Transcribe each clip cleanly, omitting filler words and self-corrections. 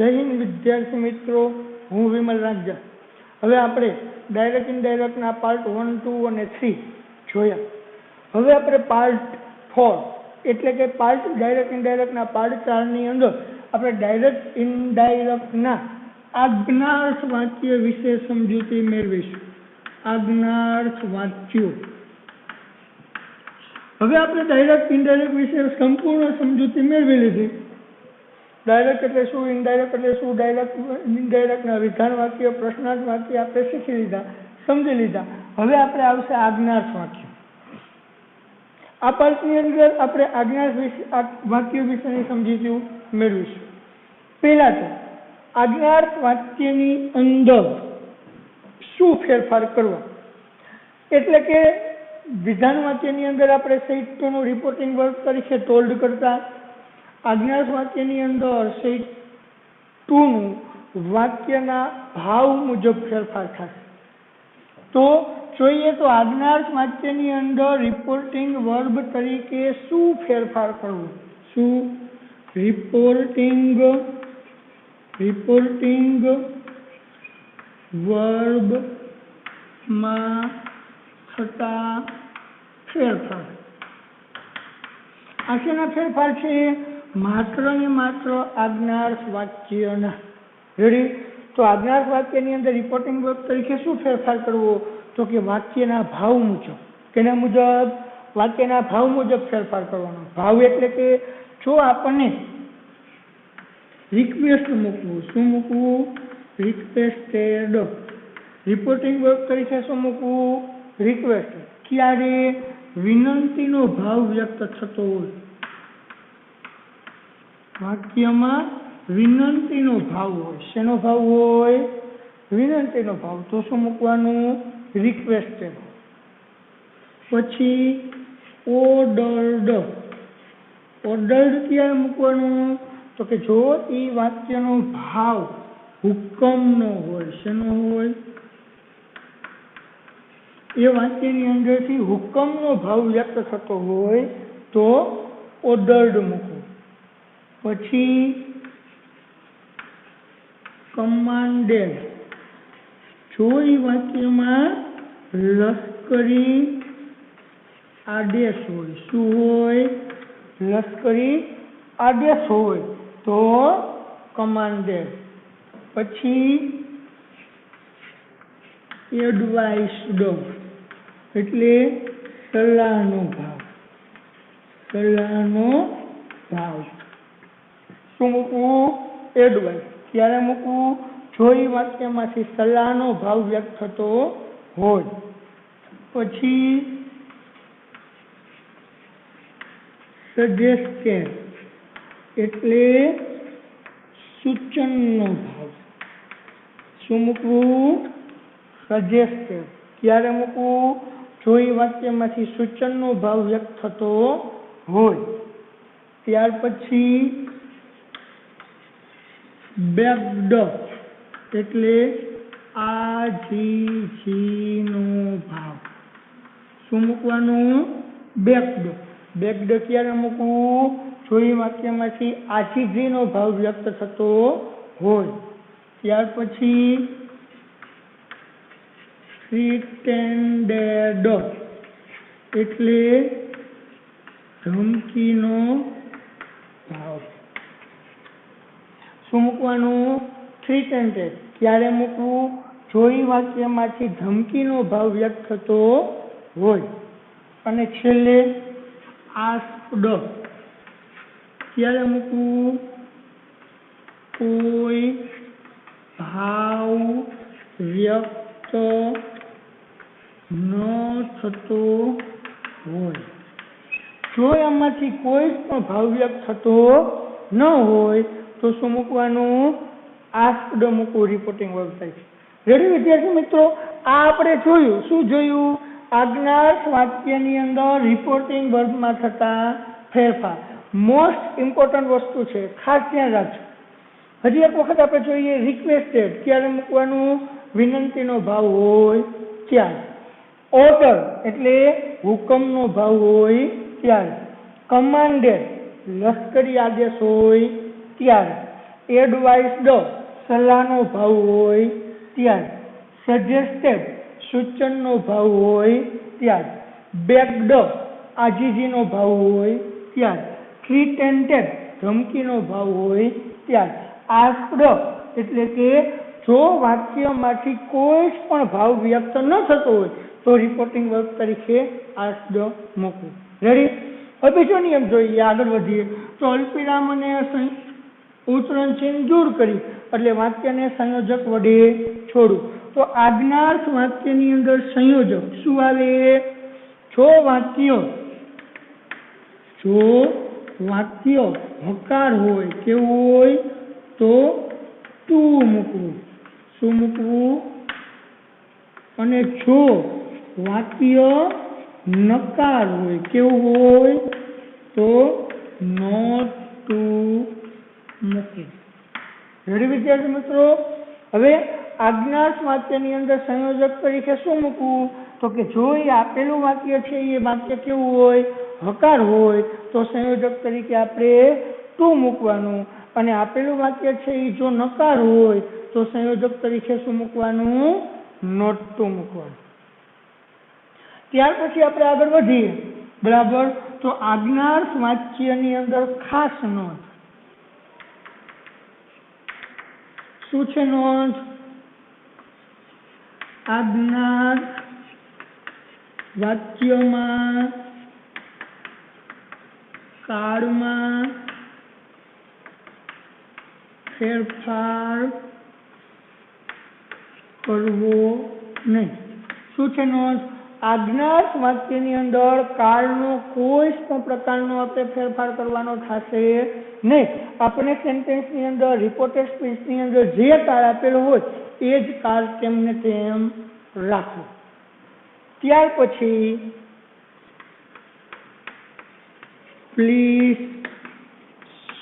જય હિન્દ વિદ્યાર્થી મિત્રો, હું વિમલ રાંજા. હવે આપણે ડાયરેક્ટ ઇનડાયરેક્ટના પાર્ટ 1, 2 અને 3 જોયા. હવે આપણે પાર્ટ 4 એટલે કે પાર્ટ ડાયરેક્ટ ઇનડાયરેક્ટના પાર્ટ 4 ની અંદર આપણે ડાયરેક્ટ ઇનડાયરેક્ટના આજ્ઞાર્થ વાક્ય વિશે સમજૂતી મેળવીશું. આજ્ઞાર્થ વાક્યો. હવે આપણે ડાયરેક્ટ ઇનડાયરેક્ટ વિશે સંપૂર્ણ સમજૂતી મેળવી લીધી. ડાયરેક્ટ એટલે શું, ઇનડાયરેક્ટ એટલે શું, ડાયરેક્ટ ઇનડાયરેક્ટના વિધાન વાક્ય, પ્રશ્નાર્થ વાક્ય આપણે શીખી લીધા, સમજી લીધા. હવે આપણે આવશે આજ્ઞાર્થ વાક્ય. આ પાર્ટની અંદર આપણે આજ્ઞાર્થ વાક્ય વિશેની સમજૂતી મેળવીશું. પહેલા તો આજ્ઞાર્થ વાક્યની અંદર શું ફેરફાર કરવા, એટલે કે વિધાન વાક્યની અંદર આપણે સેટ ટુનું રિપોર્ટિંગ વર્ક તરીકે ટોલ્ડ કરતા, આજ્ઞાર્થ વાક્યની અંદર સેટ ટુનું વાક્યના ભાવ મુજબ ફેરફાર થશે. તો જોઈએ તો આજ્ઞાર્થ વાક્યની અંદર રિપોર્ટિંગ વર્બ તરીકે શું ફેરફાર કરવું, શું રિપોર્ટિંગ વર્બમાં થતા ફેરફાર. આ શેના ફેરફાર છે? માત્ર ને માત્ર આજ્ઞાર્થ વાક્યના. રેડી? તો આજ્ઞાર્થ વાક્યની અંદર રિપોર્ટિંગ વર્બ તરીકે શું ફેરફાર કરવો? તો કે વાક્યના ભાવ મુજબ. કેના મુજબ? વાક્યના ભાવ મુજબ ફેરફાર કરવાનો. ભાવ એટલે કે જો આપણને રિક્વેસ્ટ મૂકવું, શું મૂકવું? રિક્વેસ્ટેડ. રિપોર્ટિંગ વર્બ તરીકે શું મૂકવું? રિક્વેસ્ટ. ક્યારે? વિનંતીનો ભાવ વ્યક્ત થતો હોય, વાક્યમાં વિનંતીનો ભાવ હોય. શેનો ભાવ હોય? વિનંતીનો ભાવ. તો શું મૂકવાનું? રિક્વેસ્ટેડ. પછી ઓર્ડર્ડ. ઓર્ડર્ડ ક્યારે મૂકવાનું? તો કે જો એ વાક્યનો ભાવ હુકમનો હોય. શેનો હોય? એ વાક્યની અંદરથી હુકમનો ભાવ વ્યક્ત થતો હોય તો ઓર્ડર્ડ મૂકવું. પછી કમાન્ડેડ. જો એ વાક્યમાં લશ્કરી આદેશ હોય. શું હોય? લશ્કરી આદેશ હોય તો કમાન્ડેડ. પછી એડવાઇસ્ડ એટલે સલાહનો ભાવ. સલાહનો ભાવ. શું મૂકવું? એડવાઇસ. ક્યારે મૂકવું? જો એ વાક્યમાંથી સલાહનો ભાવ વ્યક્ત થતો હોય. પછી સજેસ્ટેડ એટલે સૂચનનો ભાવ. શું મૂકવું? સજેસ્ટેડ. ક્યારે મૂકવું? જો એ વાક્યમાંથી સૂચનનો ભાવ વ્યક્ત થતો હોય. ત્યાર પછી બેક્ડ એટલે આજીજીનો ભાવ. શું મૂકવાનું? બેક્ડ. બેક્ડ ક્યારે મૂકવું? જો એ વાક્યમાંથી આજીજીનો ભાવ વ્યક્ત થતો હોય. ત્યાર પછી થ્રીટેન્ડેડ એટલે ધમકીનો ભાવ. શું મૂકવાનું? થ્રીટેન્ડેડ. ક્યારે મૂકવું? જો એ વાક્યમાંથી ધમકીનો ભાવ વ્યક્ત થતો હોય. અને છેલ્લે આસ્ક્ડ. ક્યારે મૂકવું? કોઈ ભાવ વ્યક્ત ન થતો હોય. જો એમાંથી કોઈ પણ ભાવ વ્યક્ત થતો ન હોય તો શું મૂકવાનું? આસ્ક્ડ મૂકવું રિપોર્ટિંગ વર્બ તરીકે. રેડી વિદ્યાર્થી મિત્રો? આ આપણે જોયું. શું જોયું? આજ્ઞાર્થ વાક્યની અંદર રિપોર્ટિંગ વર્બમાં થતા ફેરફાર. મોસ્ટ ઇમ્પોર્ટન્ટ વસ્તુ છે, ખાસ ધ્યાન રાખજો. હજી એક વખત આપણે જોઈએ. રિક્વેસ્ટેડ ક્યારે મૂકવાનું? વિનંતીનો ભાવ હોય ત્યારે. ઓર્ડર એટલે હુકમનો ભાવ હોય ત્યારે. કમાન્ડેડ લશ્કરી આદેશ હોય ત્યારે. એડવાઇસ્ડ સલાહનો ભાવ હોય ત્યારે, સજેસ્ટેડ સૂચનનો ભાવ હોય ત્યારે, બેક્ડ આજીજીનો ભાવ હોય ત્યારે, થ્રીટેન્ટેડ ધમકીનો ભાવ હોય ત્યારે, આસ્ક્ડ એટલે કે જો વાક્યમાંથી કોઈ પણ ભાવ વ્યક્ત ન થતો હોય તો રિપોર્ટિંગ વર્બ તરીકે આસ્ક્ડ મૂકવું. રેડી? હવે બીજો નિયમ જોઈએ, આગળ વધીએ તો અલ્પવિરામ અને ઉતરણ ચિહ્ન દૂર કરી એટલે વાક્યને સંયોજક વડે છોડવું. તો આજ્ઞાર્થ વાક્યની અંદર સંયોજક શું આવે? જો વાક્ય હકાર હોય, કેવું હોય? તો ટુ મૂકવું. શું મૂકવું? અને જો વાક્ય નકાર હોય, કેવું હોય? તો નોટ ટુ મૂકવું. રેડી વિદ્યાર્થી મિત્રો? હવે આજ્ઞાર્થ વાક્યની અંદર સંયોજક તરીકે શું મૂકવું? તો કે જો એ આપેલું વાક્ય છે એ વાક્ય કેવું હોય? હકાર હોય તો સંયોજક તરીકે આપણે ટુ મૂકવાનું, અને આપેલું વાક્ય છે એ જો નકાર હોય તો સંયોજક તરીકે શું મૂકવાનું? નોટ ટુ મૂકવાનું. ત્યાર પછી આપણે આગળ વધીએ. બરાબર? તો આજ્ઞાર્થ વાક્યની અંદર ખાસ નોંધ. શું છે નોંધ? આજ્ઞાર્થ વાક્યમાં કાળમાં ફેરફાર કરવો નહીં. શું છે નોંધ? આજ્ઞાર્થ વાક્યની અંદર કાળનો કોઈ પણ પ્રકારનો આપણે ફેરફાર કરવાનો થશે નહીં. આપણે સેન્ટેન્સની અંદર, રિપોર્ટેડ સ્પીચની અંદર જે કાળ આપેલો હોય એ જ કાળ તેમને તેમ રાખવું. ત્યાર પછી પ્લીઝ,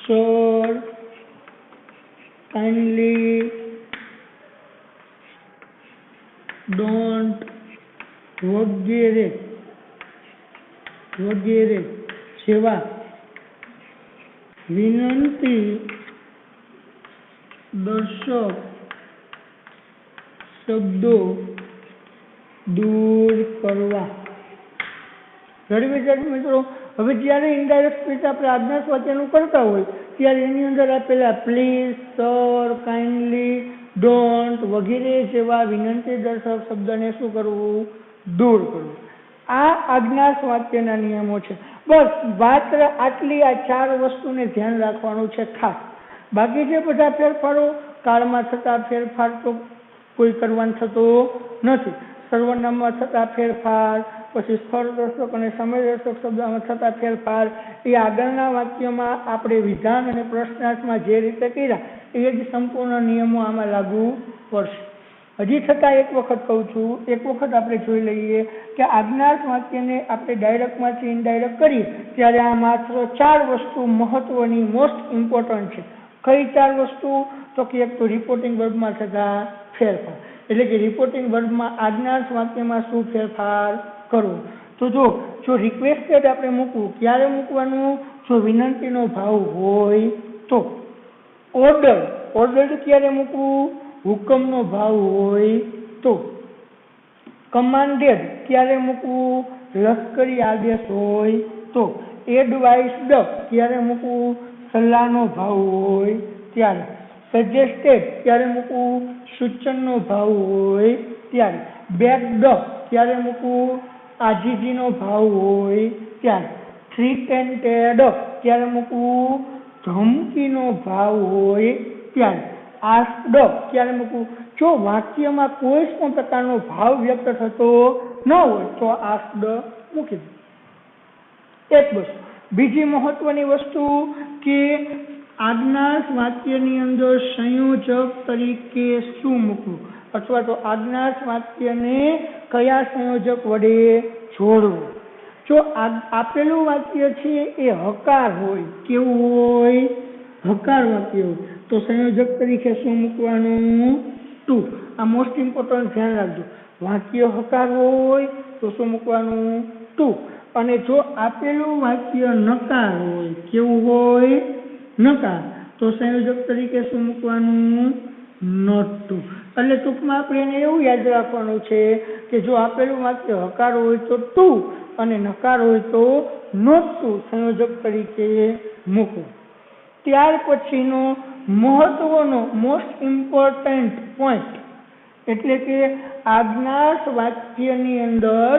સર, કાઇન્ડલી, ડોન્ટ વગેરે જેવા વિનંતી દર્શક શબ્દો દૂર કરવા. રેડી વિદ્યાર્થી મિત્રો? હવે જ્યારે ઇનડાયરેક્ટ સ્પીચ આપણે આજ્ઞાર્થ વાક્યનું કરતા હોય ત્યારે એની અંદર આપેલા પ્લીઝ, સર, કાઇન્ડલી, ડોન્ટ વગેરે જેવા વિનંતી દર્શક શબ્દને શું કરવું? દૂર કરવું. આ આજ્ઞાર્થ વાક્યના નિયમો છે. બસ માત્ર આટલી આ ચાર વસ્તુને ધ્યાન રાખવાનું છે ખાસ. બાકી જે બધા ફેરફારો, કાળમાં થતા ફેરફાર તો કોઈ કરવાનો થતો નથી. સર્વનામમાં થતા ફેરફાર, પછી સ્થળદર્શક અને સમયદર્શક શબ્દોમાં થતા ફેરફાર એ આગળના વાક્યમાં આપણે વિધાન અને પ્રશ્નાર્થમાં જે રીતે કર્યા એ જ સંપૂર્ણ નિયમો આમાં લાગુ પડશે. હજી છતાં એક વખત કહું છું, એક વખત આપણે જોઈ લઈએ કે આજ્ઞાર્થ વાક્યને આપણે ડાયરેક્ટમાંથી ઇનડાયરેક્ટ કરીએ ત્યારે આ માત્ર ચાર વસ્તુ મહત્વની, મોસ્ટ ઇમ્પોર્ટન્ટ છે. કઈ ચાર વસ્તુ? તો કે એક તો રિપોર્ટિંગ વર્બમાં થતા ફેરફાર, એટલે કે રિપોર્ટિંગ વર્બમાં આજ્ઞાર્થ વાક્યમાં શું ફેરફાર કરવો. તો જો રિક્વેસ્ટેડ આપણે મૂકવું, ક્યારે મૂકવાનું? જો વિનંતીનો ભાવ હોય તો. ઓર્ડર્ડ ક્યારે મૂકવું? હુકમનો ભાવ હોય તો. કમાન્ડેડ ક્યારે મૂકવું? લશ્કરી આદેશ હોય તો. એડવાઇસ્ડ ક્યારે મૂકવું? સલાહનો ભાવ હોય ત્યારે. સજેસ્ટેડ ક્યારે મૂકવું? સૂચનનો ભાવ હોય ત્યારે. બેક્ડ ક્યારે મૂકવું? આજીજીનો ભાવ હોય ત્યારે. થ્રીટેન્ટેડ ક્યારે મૂકવું? ધમકીનો ભાવ હોય ત્યારે. આસ્ક્ડ ક્યારે મૂકવું? જો વાક્યમાં કોઈ પણ પ્રકારનો ભાવ વ્યક્ત થતો ન હોય તો આસ્ક્ડ મૂકી દો. એક વસ્તુ. બીજી મહત્વની વસ્તુ કે આજ્ઞાર્થ વાક્યની અંદર સંયોજક તરીકે શું મૂકવું, અથવા તો આજ્ઞાર્થ વાક્યને કયા સંયોજક વડે જોડવું. જો આપેલું વાક્ય છે એ હકાર હોય, કેવું હોય? હકાર વાક્ય હોય તો સંયોજક તરીકે શું મૂકવાનું? ટુ. આ મોસ્ટ ઇમ્પોર્ટન્ટ ધ્યાન રાખજો. વાક્ય હકાર હોય તો શું મૂકવાનું? ટુ. અને જો આપેલું વાક્ય નકાર હોય, કેવું હોય? નકાર, तो संयोजक तरीके शुं मूकवानुं? Not to. એટલે ટૂંકમાં આપણે એને એવું યાદ રાખવાનું છે કે જો આપેલું વાક્ય હકાર હોય તો ટુ અને નકાર હોય તો નોટ ટુ સંયોજક તરીકે મૂકો. ત્યાર પછીનો મહત્વનો મોસ્ટ ઇમ્પોર્ટન્ટ પોઈન્ટ એટલે કે આજ્ઞાર્થ વાક્યની અંદર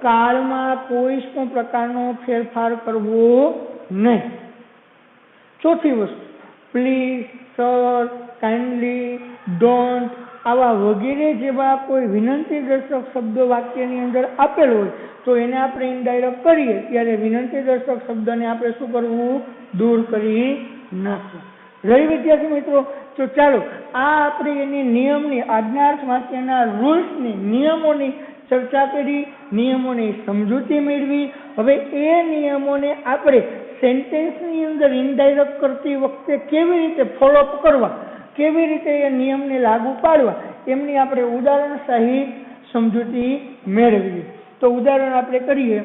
કાળમાં કોઈ પણ પ્રકારનો ફેરફાર કરવો નહીં. ચોથી વસ્તુ, પ્લીઝ, સર, કાઇન્ડલી, ડોન્ટ આવા વગેરે જેવા કોઈ વિનંતી દર્શક શબ્દો વાક્યની અંદર આપેલ હોય તો એને આપણે ઇનડાયરેક્ટ કરીએ ત્યારે વિનંતી દર્શક શબ્દને આપણે શું કરવું? દૂર કરી નાખવું. રહી વિદ્યાર્થી મિત્રો, તો ચાલો આ આપણે એની નિયમની આજ્ઞાર્થ વાક્યના રૂલ્સની નિયમોની ચર્ચા કરી, નિયમોની સમજૂતી મેળવી. હવે એ નિયમોને આપણે સેન્ટેન્સની અંદર ઇનડાયરેક્ટ કરતી વખતે કેવી રીતે ફોલોઅપ કરવા, કેવી રીતે એ નિયમને લાગુ પાડવા એમની આપણે ઉદાહરણ સહિત સમજૂતી મેળવીએ. તો ઉદાહરણ આપણે કરીએ.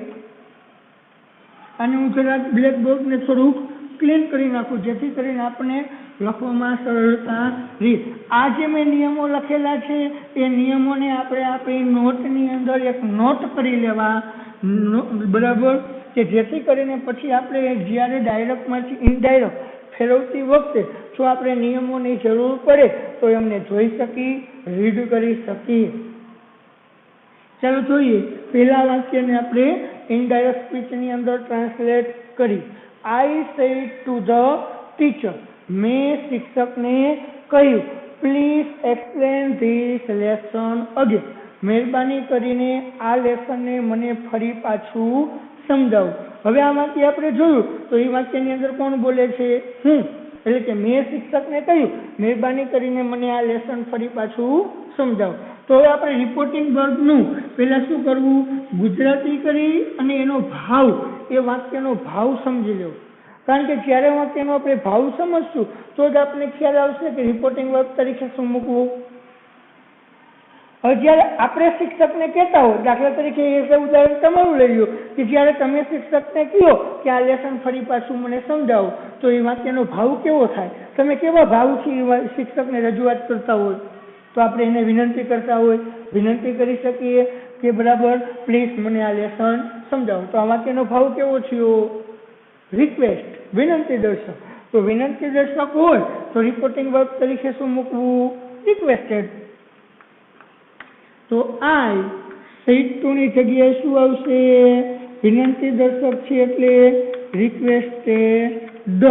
અને હું જરાક બ્લેકબોર્ડને થોડુંક ક્લીન કરી નાખું જેથી કરીને આપણે લખવામાં સરળતા રહે. આ જે મેં નિયમો લખેલા છે એ નિયમોને આપણે આપણી નોટની અંદર એક નોટ કરી લેવા, બરાબર, કે જેથી કરીને પછી આપણે જ્યારે ડાયરેક્ટમાંથી ઇનડાયરેક્ટ ફેરવતી વખતે જો આપણે નિયમોની જરૂર પડે તો એમને જોઈ શકી, રીડ કરી શકીએ. ચાલો જોઈએ. પહેલા વાક્યને આપણે ઇનડાયરેક્ટ સ્પીચની અંદર ટ્રાન્સલેટ કરી. I said to the teacher, મેં શિક્ષકને કહ્યું, please explain this lesson again, મહેરબાની કરીને આ લેસનને મને ફરી પાછું સમજાવો. હવે આ વાક્ય આપણે જોયું તો એ વાક્યની અંદર કોણ બોલે છે? હું. એટલે કે મેં શિક્ષકને કહ્યું, મહેરબાની કરીને મને આ લેસન ફરી પાછું સમજાવો. તો હવે આપણે રિપોર્ટિંગ વર્બનું પહેલા શું કરવું? ગુજરાતી કરી અને એનો ભાવ, એ વાક્યનો ભાવ સમજી લેવો. કારણ કે જ્યારે વાક્યનો આપણે ભાવ સમજશું તો જ આપણને ખ્યાલ આવશે કે રિપોર્ટિંગ વર્બ તરીકે શું મૂકવું. હવે જ્યારે આપણે શિક્ષકને કહેતા હોય, દાખલા તરીકે એ ઉદાહરણ તમારું લઈ લો કે જ્યારે તમે શિક્ષકને કહો કે આ લેસન ફરી પાછું મને સમજાવો તો એ વાક્યનો ભાવ કેવો થાય? તમે કેવા ભાવથી શિક્ષકને રજૂઆત કરતા હોય? તો આપણે એને વિનંતી કરતા હોય, વિનંતી કરી શકીએ કે બરાબર પ્લીઝ મને આ લેસન સમજાવો. તો આ વાક્યનો ભાવ કેવો થયો? રિક્વેસ્ટ, વિનંતી દર્શક. તો વિનંતી દર્શક હોય તો રિપોર્ટિંગ વર્બ તરીકે શું મૂકવું? રિક્વેસ્ટેડ. તો આઈ સેડ ટુ ની જગ્યાએ શું આવશે? વિનંતી દર્શક છે એટલે રિક્વેસ્ટેડ.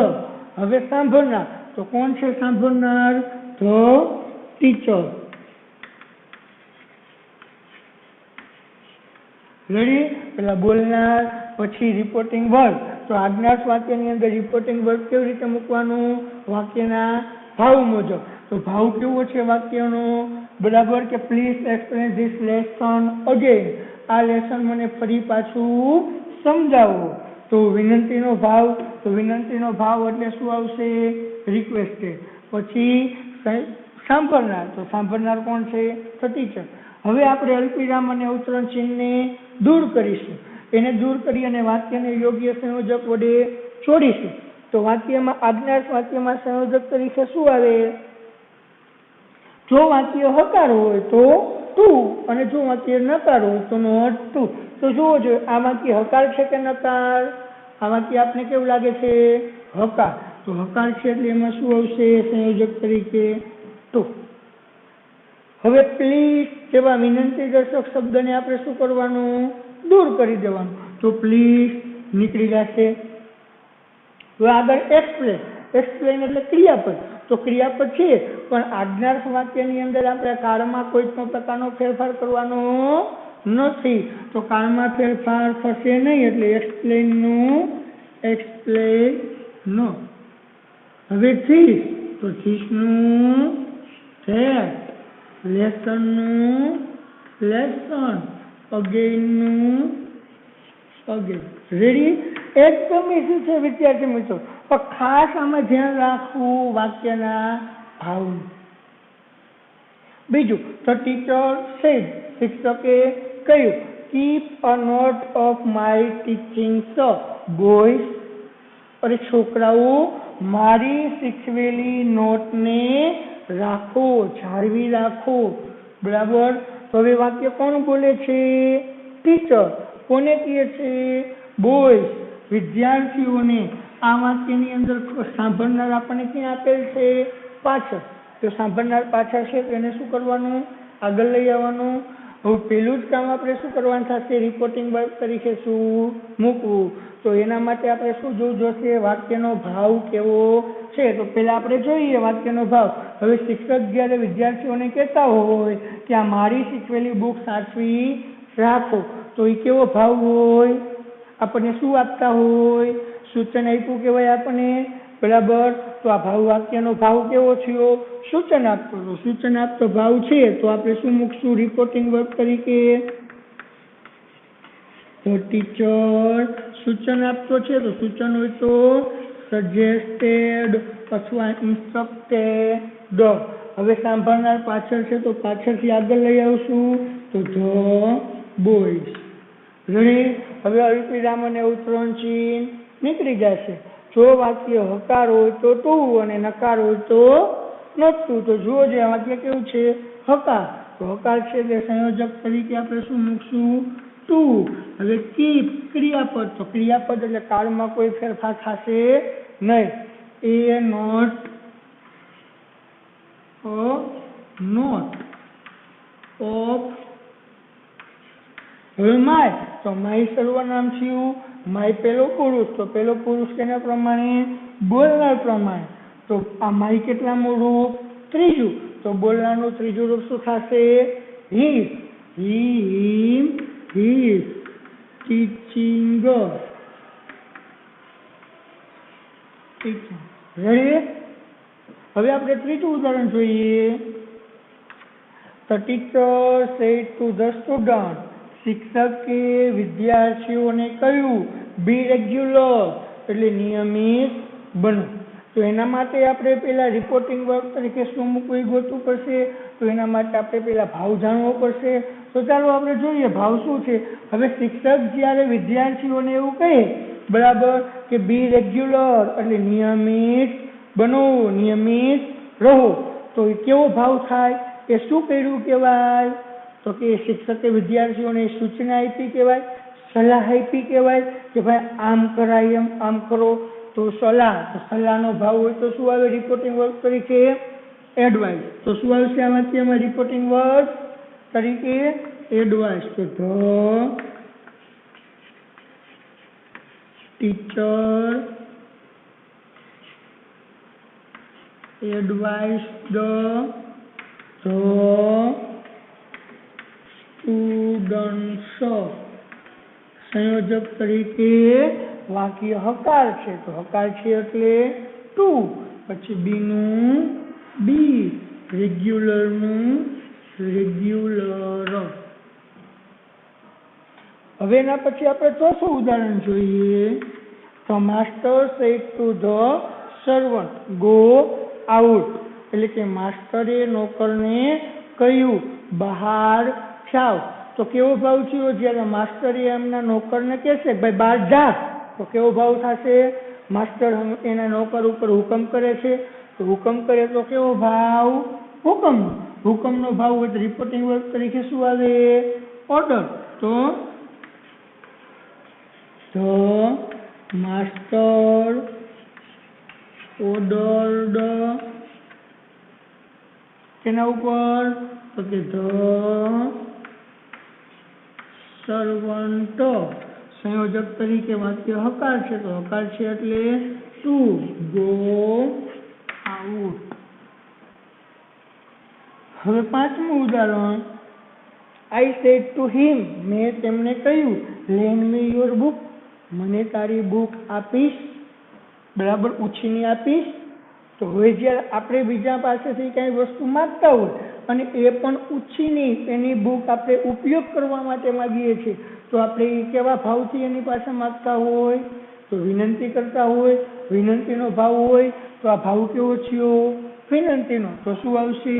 હવે સાંભળનાર, તો કોણ છે સાંભળનાર? The teacher. રેડી? પેલા બોલનાર, પછી રિપોર્ટિંગ વર્બ. તો આજ્ઞાર્થ વાક્યની અંદર રિપોર્ટિંગ વર્બ કેવી રીતે મૂકવાનું? વાક્યના ભાવ મુજબ. તો ભાવ કેવો છે વાક્યનો? બરાબર, કે please explain this lesson again, આ લેસન મને ફરી પાછું સમજાવો. તો વિનંતીનો ભાવ, તો વિનંતીનો ભાવ એટલે શું આવશે? રિક્વેસ્ટેડ. પછી સાંભળનાર, તો સાંભળનાર કોણ છે? તો ટીચર. હવે આપણે અલ્પવિરામ અને અવતરણ ચિહ્નને દૂર કરીશું. એને દૂર કરી અને વાક્યને યોગ્ય સંયોજક વડે જોડીશું. તો વાક્યમાં આજ્ઞાર્થ વાક્યમાં સંયોજક તરીકે શું આવે? જો વાક્ય હકાર હોય તો ટુ અને જો વાક્ય નકાર હોય તો નોટ ટુ. તો જુઓ જોઈએ આ વાક્ય હકાર છે કે નકાર? આ વાક્ય આપને કેવું લાગે છે? હકાર. તો હકાર છે એટલે એમાં શું આવશે સંયોજક તરીકે? ટુ. હવે પ્લીઝ જેવા વિનંતી દર્શક શબ્દને આપણે શું કરવાનું? દૂર કરી દેવાનું. તો પ્લીઝ નીકળી જશે. હવે આગળ એક્સપ્લેન. એક્સપ્લેન એટલે ક્રિયાપદ. તો ક્રિયાપદ છે પણ આજ્ઞાર્થ વાક્યની અંદર આપણે કાળમાં કોઈ પણ પ્રકારનો ફેરફાર કરવાનો નથી. તો કાળમાં ફેરફાર થશે નહીં એટલે એક્સપ્લેન નું એક્સપ્લેન નો. હવે ધીસ, તો ધીસ નું ધેટ, લેસન નું લેસન, અગેન નું અગેન. રેડી? એકદમ ઈઝી છે વિદ્યાર્થી મિત્રો, પણ ખાસ આમાં ધ્યાન રાખવું વાક્યના ભાવનું. બીજું, ધ ટીચર સેડ, શિક્ષકે કહ્યું, keep a note of my teaching sir, boys, અરે છોકરાઓ મારી શીખવેલી નોટને રાખો, જાળવી રાખો. બરાબર. તો હવે વાક્ય કોણ બોલે છે? ટીચર. કોને કહે છે? બોયઝ, વિદ્યાર્થીઓને. આ વાક્યની અંદર સાંભળનાર આપણને ક્યાં આપેલ છે? પાછળ. તો સાંભળનાર પાછળ છે તો એને શું કરવાનું? આગળ લઈ આવવાનું. હવે પેલું જ કામ આપણે શું કરવાનું થશે? રિપોર્ટિંગ વર્ક તરીકે શું મૂકવું. તો એના માટે આપણે શું જોવું જોશે? વાક્યનો ભાવ કેવો છે. તો પહેલા આપણે જોઈએ વાક્યનો ભાવ. હવે શિક્ષક જ્યારે વિદ્યાર્થીઓને કહેતા હોય કે આ મારી શીખવેલી બુક સાચવી રાખો, તો એ કેવો ભાવ હોય? આપણને શું આપતા હોય? સૂચન આપ્યું કહેવાય આપણને. બરાબર. તો આ ભાવ વાક્યનો ભાવ કેવો થયો? સૂચન આપતો. તો સૂચન આપતો ભાવ છે તો આપણે શું મૂકશું રિપોર્ટિંગ વર્ક તરીકે? તો ટીચર સૂચન આપતો છે તો સૂચન હોય તો સજેસ્ટેડ અથવા ઇન્સ્ટ્રક્ટેડ. હવે સાંભળનાર પાછળ છે તો પાછળથી આગળ લઈ આવશું તો ધ બોયઝ. રેડી. હવે અલ્પવિરામ અને અવતરણ ચિહ્ન નીકળી જશે. જો વાક્ય હકાર હોય તો ટુ અને નકાર હોય તો નતું. તો જુઓ જે વાક્ય કેવું છે? હકાર. તો હકાર છે એટલે સંયોજક તરીકે આપણે શું મૂકશું? ટુ. હવે કીપ ક્રિયાપદ. તો ક્રિયાપદ એટલે કાળમાં કોઈ ફેરફાર થશે નહીં. એ નોટ અ નોટ ઓફ. હવે માય. તો માય સર્વનામ થયું. માય પેલો પુરુષ. તો પેલો પુરુષ કેના પ્રમાણે? બોલનાર પ્રમાણે. તો આ માય કેટલામું રૂપ? ત્રીજું. તો બોલનારનું ત્રીજું રૂપ શું થશે? હીઝ. હી હીઝ ટીચિંગ. રેડી. હવે આપણે ત્રીજું ઉદાહરણ જોઈએ. The teacher said to the student. શિક્ષકે વિદ્યાર્થીઓને કહ્યું બી રેગ્યુલર એટલે નિયમિત બનો. તો એના માટે આપણે પહેલા રિપોર્ટિંગ વર્ક તરીકે શું મૂકવું ગોતવું પડશે. તો એના માટે આપણે પહેલા ભાવ જાણવો પડશે. તો ચાલો આપણે જોઈએ ભાવ શું છે. હવે શિક્ષક જ્યારે વિદ્યાર્થીઓને એવું કહે બરાબર કે બી રેગ્યુલર એટલે નિયમિત બનો, નિયમિત રહો, તો એ કેવો ભાવ થાય? એ શું કર્યું કહેવાય? તો કે શિક્ષકે વિદ્યાર્થીઓને સૂચના આપી કહેવાય, સલાહ આપી કહેવાય કે ભાઈ આમ કરાય એમ આમ કરો. તો સલાહ. તો સલાહનો ભાવ હોય તો શું આવે રિપોર્ટિંગ વર્ક તરીકે? એડવાઇસ. તો શું આવશે આ વાક્યમાં રિપોર્ટિંગ વર્ક તરીકે? એડવાઇસ. તો the teacher advice the students. સંયોજક તરીકે વાક્ય હકાર છે તો હકાર છે એટલે ટુ. પછી બીનું બી, રેગ્યુલરનું રેગ્યુલર. હવે એના પછી આપણે ચોથું ઉદાહરણ જોઈએ. તો master said to the servant go out. એટલે કે માસ્ટરે નોકરને કહ્યું બહાર જાઓ. તો કેવો ભાવ થયો? જ્યારે માસ્ટરે એમના નોકરને કહેશે ભાઈ બહાર જા, તો કેવો ભાવ થશે? માસ્ટર એના નોકર ઉપર હુકમ કરે છે તો હુકમ કરે તો કેવો ભાવ? હુકમ. હુકમનો ભાવ હોય તો રિપોર્ટિંગ વર્ક તરીકે શું આવે? ઓર્ડર. તો ધ માસ્ટર ઓર્ડર્ડ. તેના ઉપર તો કે ધ સર્વન્ટ. સંયોજક તરીકે વાક્ય હકાર છે તો હકાર છે એટલે ટુ ગો આઉટ. હવે પાંચમું ઉદાહરણ. I said to him. મેં તેમને કહ્યું લેન્ડ મી યોર બુક. મને તારી બુક આપીશ. બરાબર. ઉછીની આપીશ. તો હવે જ્યારે આપણે બીજા પાસેથી કંઈ વસ્તુ માગતા હોય અને એ પણ ઉછીની એની બુક આપણે ઉપયોગ કરવા માટે માગીએ છીએ તો આપણે એ કેવા ભાવથી એની પાસે માગતા હોય? તો વિનંતી કરતા હોય. વિનંતીનો ભાવ હોય તો આ ભાવ કેવો થયો? વિનંતીનો. તો શું આવશે?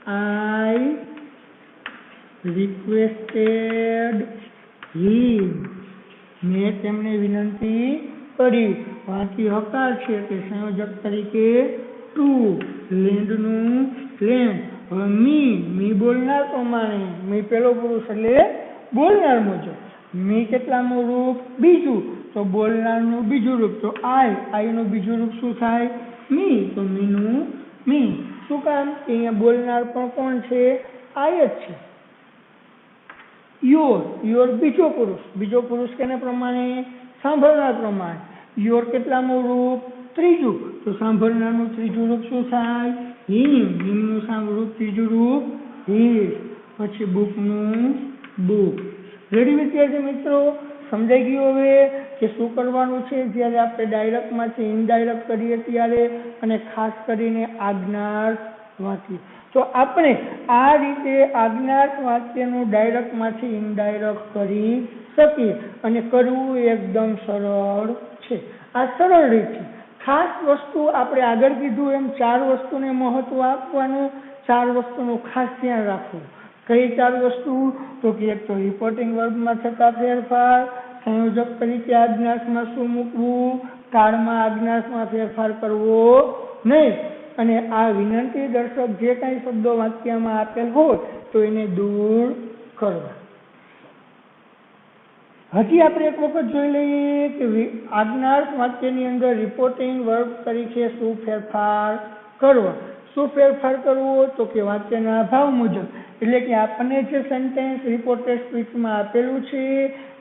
આઈ રિક્વેસ્ટેડ હિમ. મેં તેમને વિનંતી કરી. વાક્ય હકાર છે તે સંયોજક તરીકે ટુ, લેન્ડનું લેન્ડ. હવે મી બોલનાર પ્રમાણે, મી પેલો પુરુષ એટલે બોલનાર મુજબ. મી કેટલામું રૂપ? બીજું, તો બોલનારનું બીજું રૂપ. તો આઈનું બીજું રૂપ શું થાય? મી. તો મીનું મી. શું કામ? કે અહીંયા બોલનાર પણ કોણ છે? આઈ જ છે. યોર બીજો પુરુષ કેને પ્રમાણે? સાંભળનાર પ્રમાણે. યોર કેટલામું રૂપ? ત્રીજું, તો સાંભળનારનું ત્રીજું રૂપ શું થાય? હિમ. હિમનું રૂપ ત્રીજું રૂપ હિસ. પછી બુકનું બુક. રેડી વિદ્યાર્થી મિત્રો? સમજાઈ ગયું હવે કે શું કરવાનું છે જ્યારે આપણે ડાયરેક્ટમાંથી ઇનડાયરેક્ટ કરીએ ત્યારે, અને ખાસ કરીને આજ્ઞાર્થ વાક્ય. તો આપણે આ રીતે આજ્ઞાર્થ વાક્યનું ડાયરેક્ટમાંથી ઇનડાયરેક્ટ કરી શકીએ, અને કરવું એકદમ સરળ છે. આ સરળ રીત છે. ખાસ વસ્તુ આપણે આગળ કીધું એમ 4 વસ્તુને મહત્વ આપવાનું, 4 વસ્તુનું ખાસ ધ્યાન રાખવું. કઈ 4 વસ્તુ? તો કે એક તો રિપોર્ટિંગ વર્બમાં થતા ફેરફાર, સંયોજક તરીકે આજ્ઞાર્થમાં શું મૂકવું, કાળમાં આજ્ઞાર્થમાં ફેરફાર કરવો નહીં, અને આ વિનંતી દર્શક જે કાંઈ શબ્દો વાક્યમાં આપેલ હોય તો એને દૂર કરવા. હજી આપણે એક વખત જોઈ લઈએ કે આજ્ઞાર્થ વાક્યની અંદર રિપોર્ટિંગ વર્બ તરીકે શું ફેરફાર કરવો. શું ફેરફાર કરવો? તો કે વાક્યના ભાવ મુજબ. એટલે કે આપણને જે સેન્ટેન્સ રિપોર્ટેડ સ્પીચમાં આપેલું છે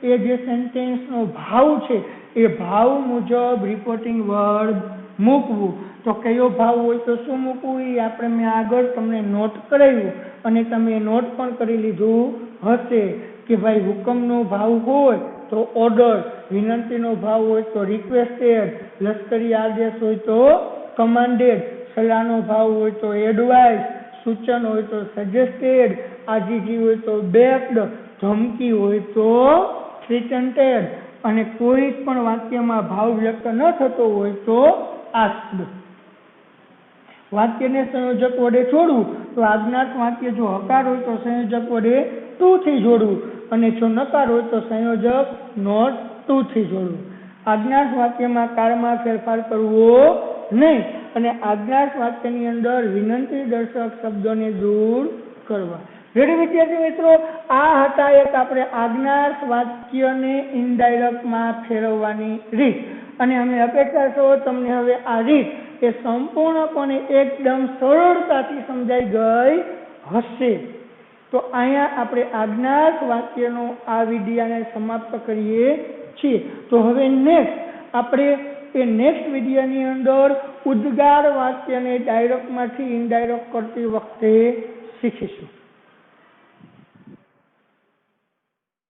એ જે સેન્ટેન્સનો ભાવ છે એ ભાવ મુજબ રિપોર્ટિંગ વર્બ મૂકવું. તો કયો ભાવ હોય તો શું મૂકવું એ આપણે મેં આગળ તમને નોટ કરાવ્યું, અને તમે નોટ પણ કરી લીધું હશે કે ભાઈ હુકમનો ભાવ હોય તો ઓર્ડર, વિનંતીનો ભાવ હોય તો રિક્વેસ્ટેડ, લશ્કરી આદેશ હોય તો કમાન્ડેડ, સલાહનો ભાવ હોય તો એડવાઇસ, સૂચન હોય તો સજેસ્ટેડ, આજીજી હોય તો બેક્ડ, ધમકી હોય તો થ્રેટન્ડ, અને કોઈ પણ વાક્યમાં ભાવ વ્યક્ત ન થતો હોય તો આસ્ક્ડ. વાક્યને સંયોજક વડે જોડવું. તો આજ્ઞાર્થ વાક્ય જો હકાર હોય તો સંયોજક વડે ટુ થી જોડવું, અને જો નકાર હોય તો સંયોજક નોટ ટુ થી જોડવું. આજ્ઞાર્થ વાક્યમાં કાળમાં ફેરફાર કરવો નહીં, અને આજ્ઞાર્થ વાક્યની અંદર વિનંતી દર્શક શબ્દોને દૂર કરવા. રેડી વિદ્યાર્થી મિત્રો? આ હતા એક આપણે આજ્ઞાર્થ વાક્યને ઇનડાયરેક્ટમાં ફેરવવાની રીત, અને અમે અપેક્ષા છો તમને હવે આ રીત એ સંપૂર્ણપણે એકદમ સરળતાથી સમજાઈ ગઈ હશે. તો અહીંયા આપણે આજ્ઞાર્થ વાક્યનો આ વિડિયાને સમાપ્ત કરીએ છીએ. તો હવે નેક્સ્ટ આપણે નેક્સ્ટ વિડિયાની અંદર ઉદ્ગાર વાક્યને ડાયરેક્ટમાંથી ઇનડાયરેક્ટ કરતી વખતે શીખીશું.